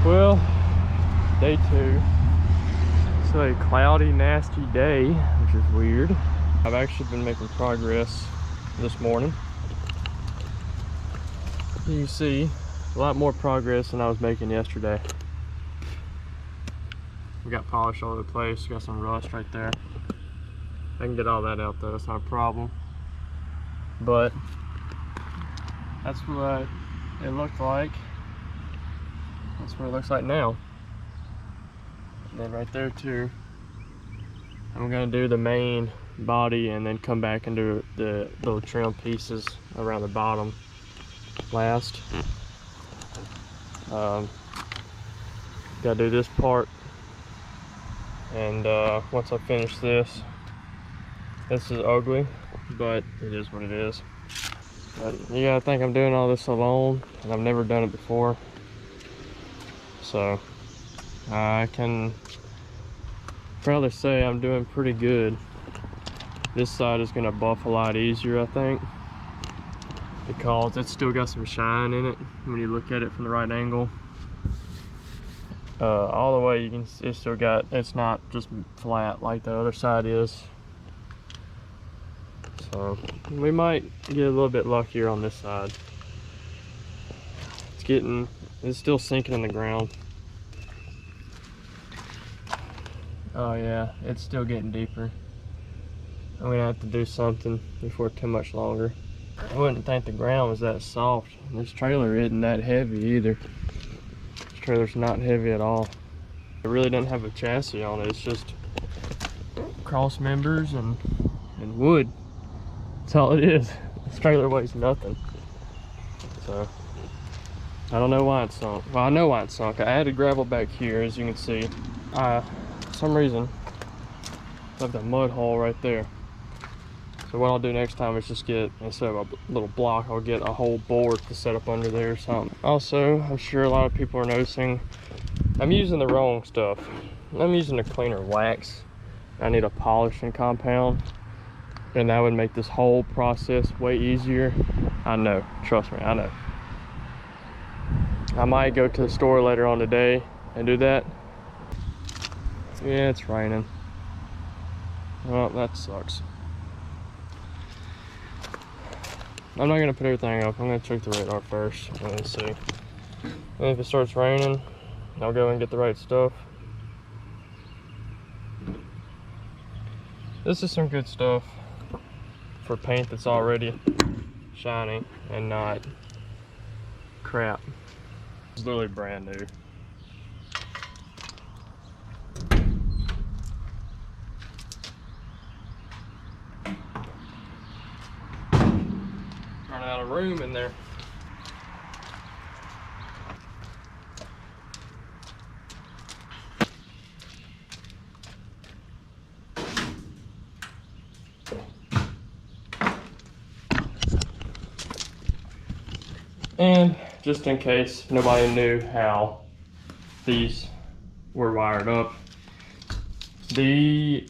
Well, day 2. It's a cloudy, nasty day, which is weird. I've actually been making progress this morning. You can see a lot more progress than I was making yesterday. We got polish all over the place, got some rust right there. I can get all that out though, it's not a problem. But that's what it looked like. That's what it looks like now. And then right there too, I'm gonna do the main body and then come back and do the little trim pieces around the bottom last. Gotta do this part, and once I finish this is ugly, but it is what it is. But you gotta think I'm doing all this alone, and I've never done it before. So I can probably say I'm doing pretty good. This side is gonna buff a lot easier, I think, because it's still got some shine in it when you look at it from the right angle. All the way you can see it's not just flat like the other side is. So we might get a little bit luckier on this side. It's still sinking in the ground. Oh yeah, it's still getting deeper. I'm gonna have to do something before too much longer. I wouldn't think the ground was that soft. This trailer isn't that heavy either. This trailer's not heavy at all. It really doesn't have a chassis on it. It's just cross members and wood. That's all it is. This trailer weighs nothing. So I don't know why it sunk. Well, I know why it sunk. I added gravel back here, as you can see. For some reason, left a mud hole right there. So what I'll do next time is just get, instead of a little block, I'll get a whole board to set up under there or something. Also, I'm sure a lot of people are noticing I'm using the wrong stuff. I'm using a cleaner wax. I need a polishing compound, and that would make this whole process way easier. I know, trust me, I know. I might go to the store later on today and do that. Yeah, it's raining. Well, that sucks. I'm not gonna put everything up. I'm gonna check the radar first and see. And if it starts raining, I'll go and get the right stuff. This is some good stuff for paint that's already shiny and not crap. It's literally brand new. Running out of room in there. And just in case nobody knew how these were wired up, these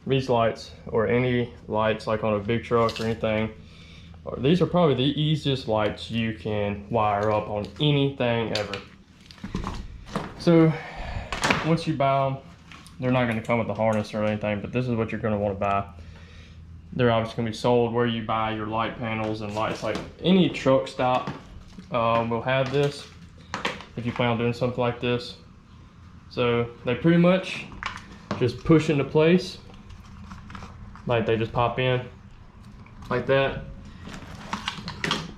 lights, or any lights like on a big truck or anything, these are probably the easiest lights you can wire up on anything ever. So once you buy them, they're not going to come with a harness or anything, but this is what you're going to want to buy. They're obviously going to be sold where you buy your light panels and lights. Like any truck stop will have this if you plan on doing something like this. So they pretty much just push into place, like they just pop in like that,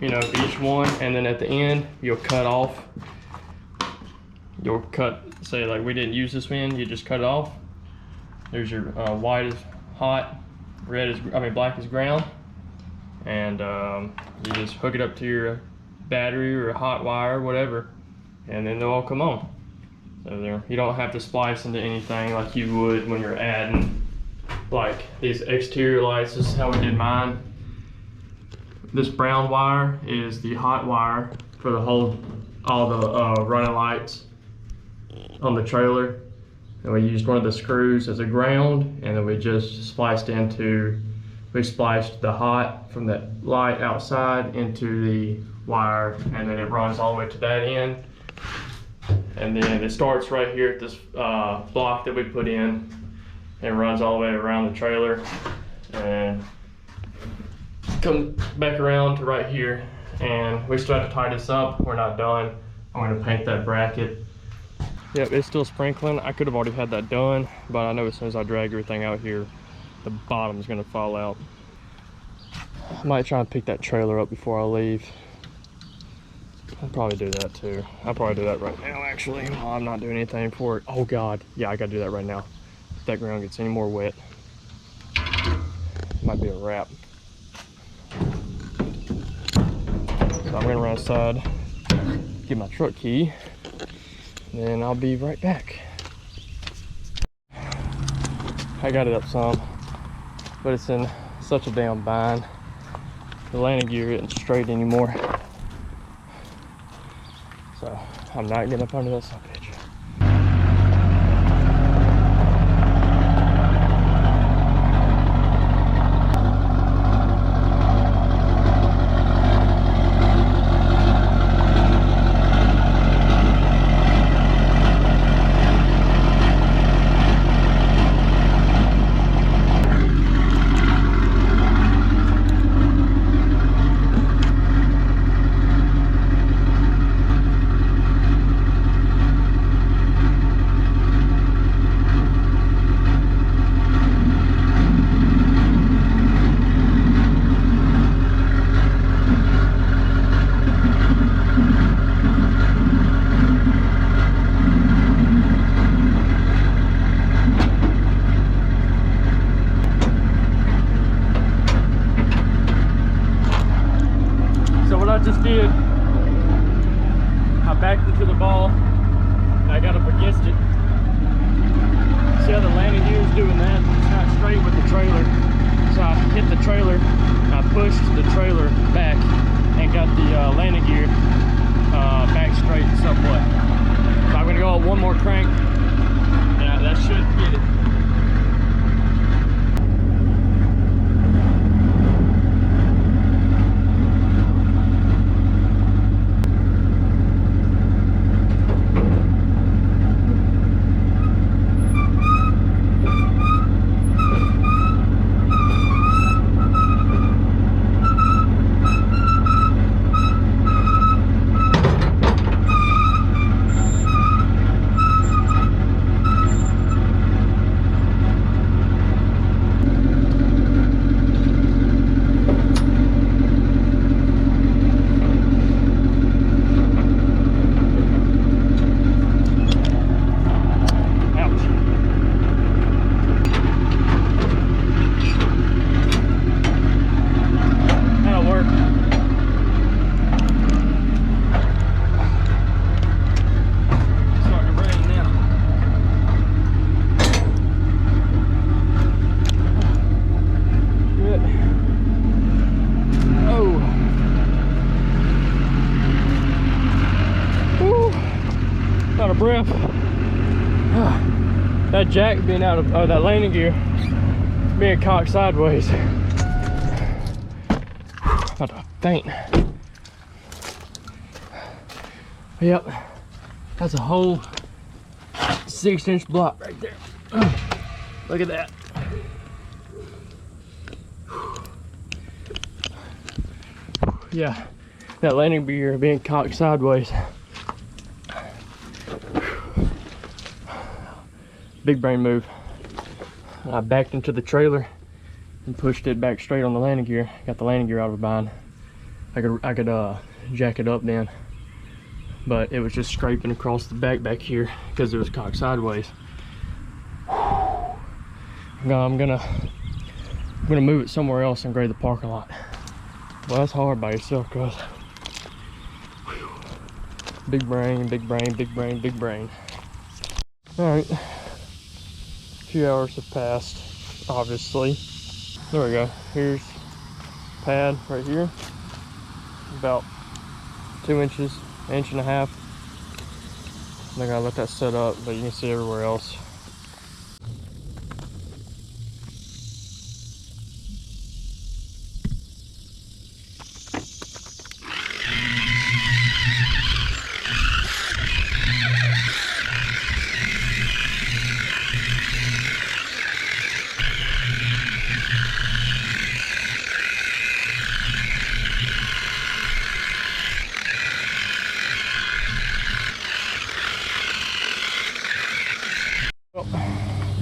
you know, each one, and then at the end you'll cut off. You'll cut, say like we didn't use this one, you just cut it off. There's your white is hot, black is ground, and you just hook it up to your battery or a hot wire, whatever, and then they'll all come on. So you don't have to splice into anything like you would when you're adding like these exterior lights. This is how we did mine. This brown wire is the hot wire for all the running lights on the trailer, and we used one of the screws as a ground, and then we just spliced the hot from that light outside into the wire, and then it runs all the way to that end, And then it starts right here at this block that we put in and runs all the way around the trailer and come back around to right here. And we still have to tie this up. We're not done. I'm gonna paint that bracket. Yep, it's still sprinkling. I could have already had that done, but I know as soon as I drag everything out here, the bottom's gonna fall out. I might try and pick that trailer up before I leave. I'll probably do that too. I'll probably do that right now, actually. I'm not doing anything for it. Oh God, yeah, I gotta do that right now. If that ground gets any more wet, might be a wrap. So I'm gonna run outside, get my truck key, and then I'll be right back. I got it up some, but it's in such a damn bind. The landing gear isn't straight anymore. So I'm not getting up under that son of a bitch. Just did. I backed into the ball. I got up against it. See how the landing gear is doing that? It's not straight with the trailer. So I hit the trailer. I pushed the trailer back and got the landing gear back straight somewhat. So I'm gonna go up one more crank. Yeah, that should get it. Breath. That jack being out of that landing gear being cocked sideways. About to faint. Yep, that's a whole 6-inch block right there. Look at that. Yeah, that landing gear being cocked sideways. Big brain move. I backed into the trailer and pushed it back straight on the landing gear. Got the landing gear out of a bind. I could jack it up then, but it was just scraping across the back here because it was cocked sideways. I'm gonna move it somewhere else and grade the parking lot. Well, that's hard by yourself, cuz. Big brain, big brain, big brain, big brain. All right. Few hours have passed, obviously. There we go. Here's pad right here, about 2 inches, 1.5 inches. I gotta let that set up, but you can see everywhere else.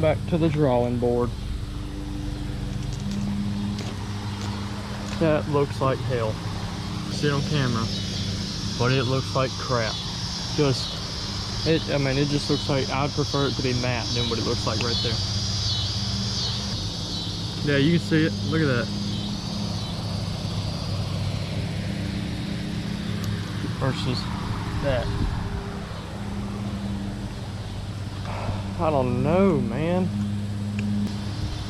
Back to the drawing board. That looks like hell. See it on camera, but it looks like crap. I mean, it just looks like, I'd prefer it to be matte than what it looks like right there. Yeah, you can see it. Look at that. Versus that. I don't know, man.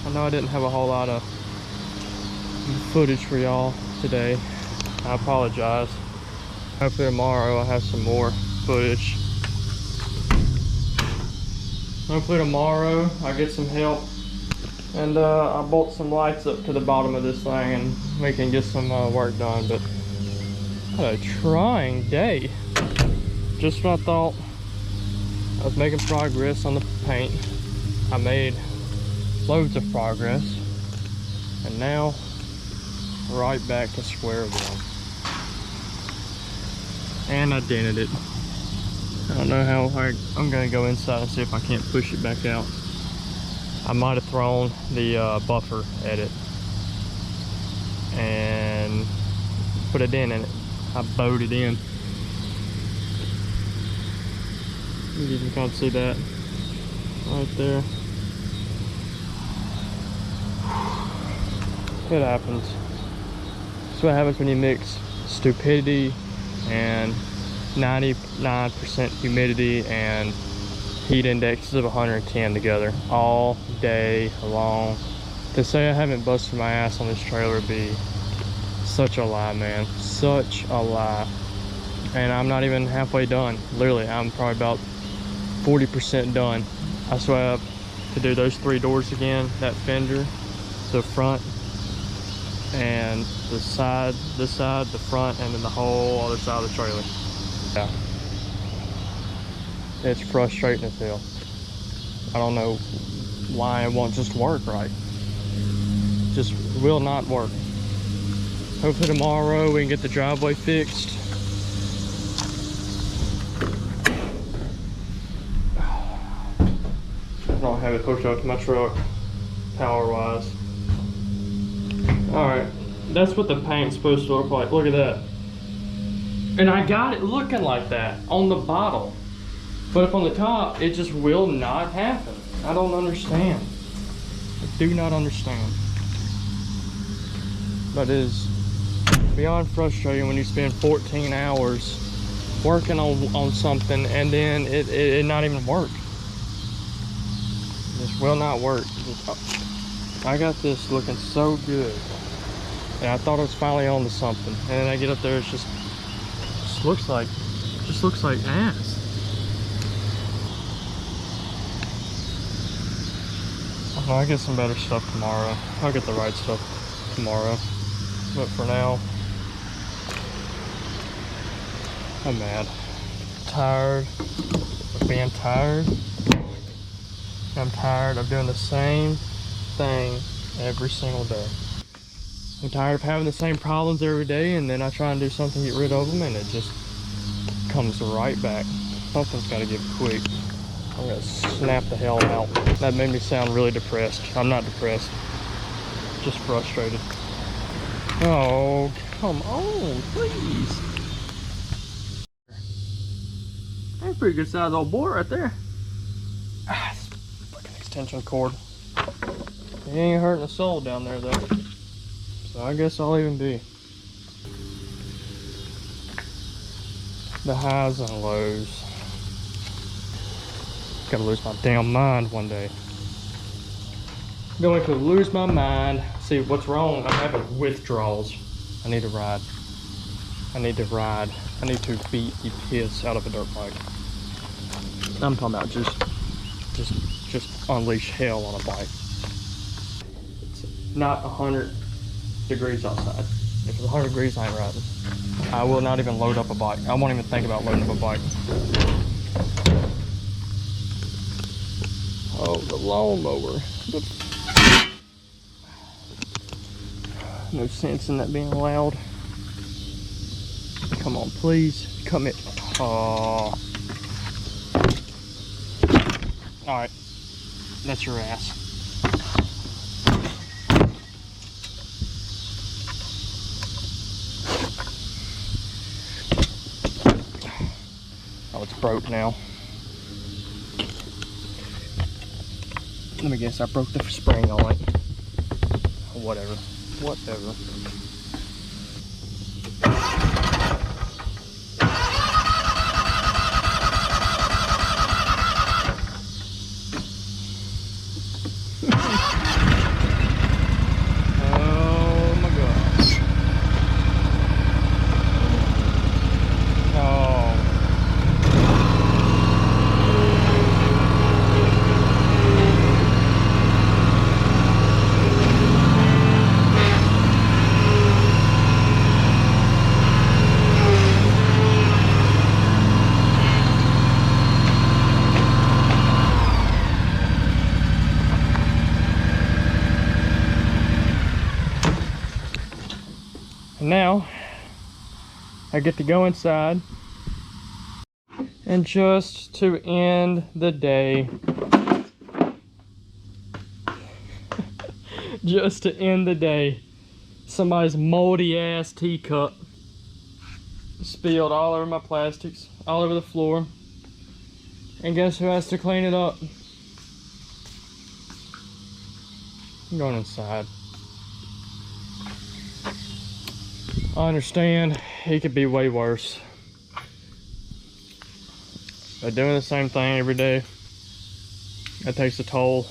I know I didn't have a whole lot of footage for y'all today. I apologize. Hopefully tomorrow I'll have some more footage. Hopefully tomorrow I'll get some help and I'll bolt some lights up to the bottom of this thing and we can get some work done. But what a trying day. Just when I thought I was making progress on the paint, I made loads of progress, and now right back to square one. And I dented it. I don't know how I'm gonna go inside and see if I can't push it back out. I might have thrown the buffer at it and put a dent in it. I bowed it in. You can kind of see that right there. It happens. That's what happens when you mix stupidity and 99% humidity and heat indexes of 110 together all day long. To say I haven't busted my ass on this trailer would be such a lie, man. Such a lie. And I'm not even halfway done. Literally, I'm probably about 40% done. I still have to do those 3 doors again, that fender, the front, and the side, this side, the front, and then the whole other side of the trailer. Yeah. It's frustrating as hell. I don't know why it won't just work right. Just will not work. Hopefully tomorrow we can get the driveway fixed. I don't have it hooked up to my truck, power-wise. Alright, that's what the paint's supposed to look like. Look at that. And I got it looking like that on the bottle. But up on the top, it just will not happen. I don't understand. I do not understand. But it is beyond frustrating when you spend 14 hours working on something and then it not even work. This will not work. I got this looking so good. And I thought I was finally on to something. And then I get up there, it just looks like ass. I'll get some better stuff tomorrow. I'll get the right stuff tomorrow. But for now, I'm mad. Tired of being tired. I'm tired of doing the same thing every single day. I'm tired of having the same problems every day, and then I try and do something to get rid of them, and it just comes right back. Something's got to give quick. I'm gonna snap the hell out. That made me sound really depressed. I'm not depressed, just frustrated. Oh, come on, please. That's a pretty good size old board right there. Ah, this fucking extension cord. It ain't hurting a soul down there though. So I guess I'll even be. The highs and lows. Gotta lose my damn mind one day. Going to lose my mind. See what's wrong. I'm having withdrawals. I need to ride. I need to ride. I need to beat the piss out of a dirt bike. I'm talking about just unleash hell on a bike. It's not 100 degrees outside. If it's 100 degrees, I ain't riding. I will not even load up a bike. I won't even think about loading up a bike. Oh, the lawnmower. No sense in that being loud. Come on, please. Come in. Oh. Alright. That's your ass. Oh, it's broke now. Let me guess, I broke the spring on it. Whatever. Whatever. Oh my gosh. Oh. And now I get to go inside, and just to end the day, just to end the day, somebody's moldy ass teacup spilled all over my plastics, all over the floor, and guess who has to clean it up? I'm going inside. I understand it could be way worse, but doing the same thing every day, that takes a toll.